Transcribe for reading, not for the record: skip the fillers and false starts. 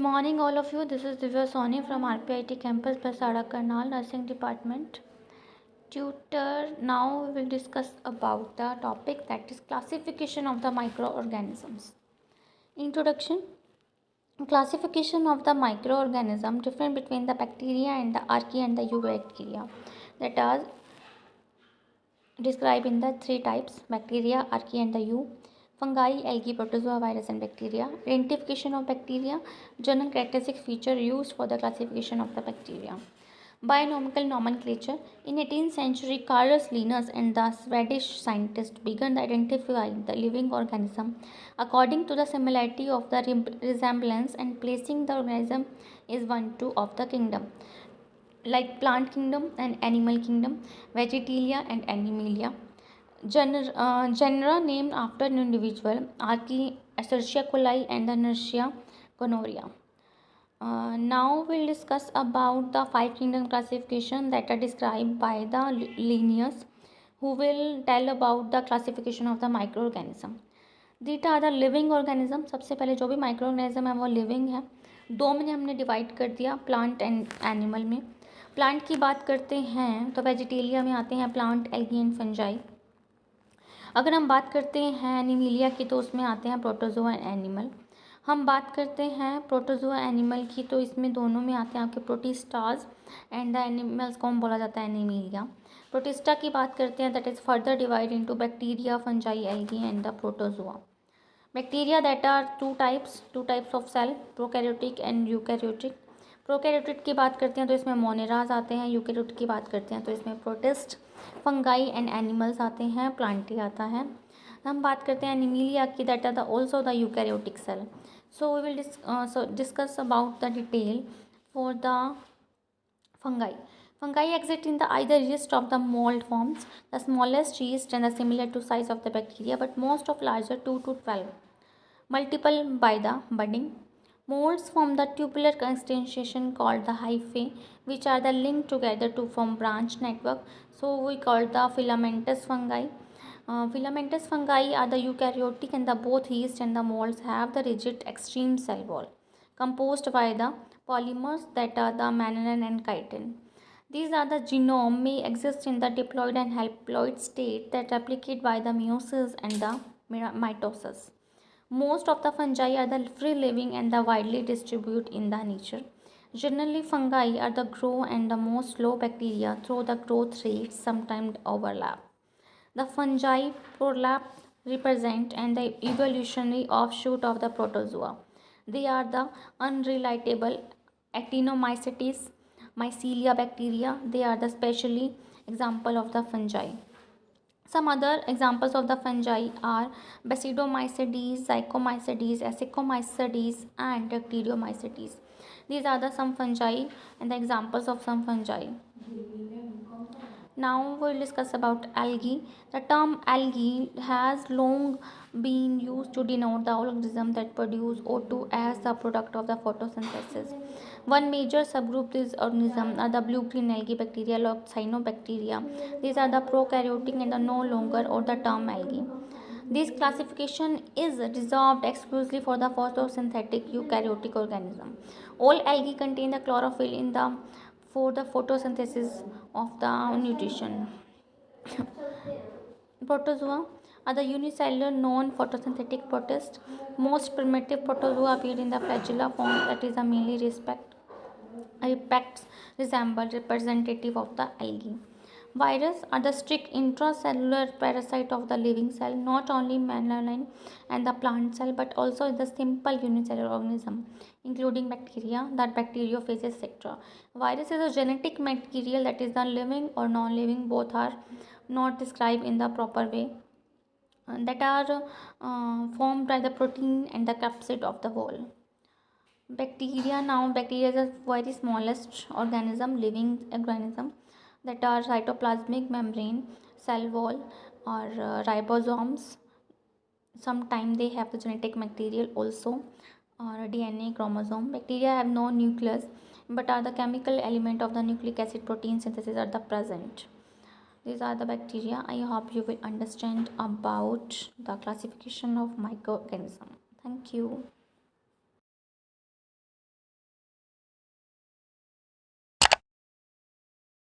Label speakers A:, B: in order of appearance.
A: morning, all of you. This is Divya Soni from RPIT campus, Basada Karnal, Nursing Department. Tutor. Now we will discuss about the topic that is classification of the microorganisms. Introduction. Classification of the microorganism different between the bacteria and the archaea and the eubacteria that are described in the three types: bacteria, archaea, and the fungi, algae, protozoa, virus, and bacteria. Identification of bacteria, general characteristic feature used for the classification of the bacteria. Bionomical nomenclature. In 18th century, Carolus Linnaeus and the Swedish scientists began identifying the living organism according to the similarity of the resemblance and placing the organism is one two of the kingdom, like plant kingdom and animal kingdom, vegetalia and animalia. Genera named after an individual, Escherichia coli and the Escherichia gonorrhea. Now we'll discuss about the five kingdom classification that are described by the Linnaeus, who will tell about the classification of the microorganism. These are the living organism. सबसे पहले जो भी micro organism है वो living है. दो में हमने डिवाइड कर दिया, प्लांट एंड एनिमल में. प्लांट की बात करते हैं तो वेजिटेलिया में आते हैं प्लांट, एल्गी एंड फंजाई. अगर हम बात करते हैं एनिमीलिया की तो उसमें आते हैं प्रोटोजोआ एंड एनिमल. हम बात करते हैं प्रोटोजोआ एनिमल की तो इसमें दोनों में आते हैं आपके प्रोटिस्टाज एंड द एनिमल्स को हम बोला जाता है एनिमीलिया. प्रोटिस्टा की बात करते हैं that is further divide into bacteria, fungi, algae and the protozoa. Bacteria that are two types of cell, prokaryotic and eukaryotic. Prokaryotic की बात करते हैं तो इसमें मोनेराज आते हैं. यूकैरियोटिक की बात करते हैं तो इसमें प्रोटिस्ट, फंगाई एंड एनिमल्स आते हैं, प्लांटी आता है. हम बात करते हैं एनिमीलिया की that are the also the eukaryotic cell. So we will discuss about the detail for the fungi. Fungi exist in the either yeast of the mold forms, the smallest yeast and the similar to size of the bacteria, but most of larger 2 to 12. Multiple by the budding. Molds form the tubular constellation called the hyphae, which are the linked together to form branch network. So we call the filamentous fungi. Filamentous fungi are the eukaryotic and the both yeast and the molds have the rigid extreme cell wall composed by the polymers that are the mannan and chitin. These are the genome may exist in the diploid and haploid state that replicate by the meiosis and the mitosis. Most of the fungi are the free living and the widely distributed in the nature. Generally, fungi are the grow and the most slow bacteria through the growth rates sometimes overlap. The fungi prolap represent and the evolutionary offshoot of the protozoa. They are the unrelatable actinomycetes, mycelia bacteria. They are the specially example of the fungi. Some other examples of the fungi are Basidiomycetes, Zycomycetes, Ascomycetes, and Dactyriomycetes. These are the some fungi and the examples of some fungi. Now we will discuss about algae. The term algae has long been used to denote the organism that produce O2 as the product of the photosynthesis. One major subgroup of these organisms are the blue-green algae bacteria, like cyanobacteria. These are the prokaryotic and the no longer or the term algae. This classification is reserved exclusively for the photosynthetic eukaryotic organism. All algae contain the chlorophyll in the for the photosynthesis of the nutrition. Protozoa are the unicellular non-photosynthetic protist. Most primitive protozoa appear in the flagella form, that is a mainly resemble representative of the algae. Virus are the strict intracellular parasite of the living cell, not only mammalian and the plant cell, but also the simple unicellular organism, including bacteria, that bacteriophages, etc. Virus is a genetic material that is the living or non-living, both are not described in the proper way, that are formed by the protein and the capsid of the whole. Bacteria. Now bacteria is a very smallest organism, living organism, that are cytoplasmic membrane, cell wall, or ribosomes. Sometimes they have the genetic material also, or DNA chromosome. Bacteria have no nucleus but are the chemical element of the nucleic acid protein synthesis are the present. These are the bacteria. I hope you will understand about the classification of microorganism. Thank you.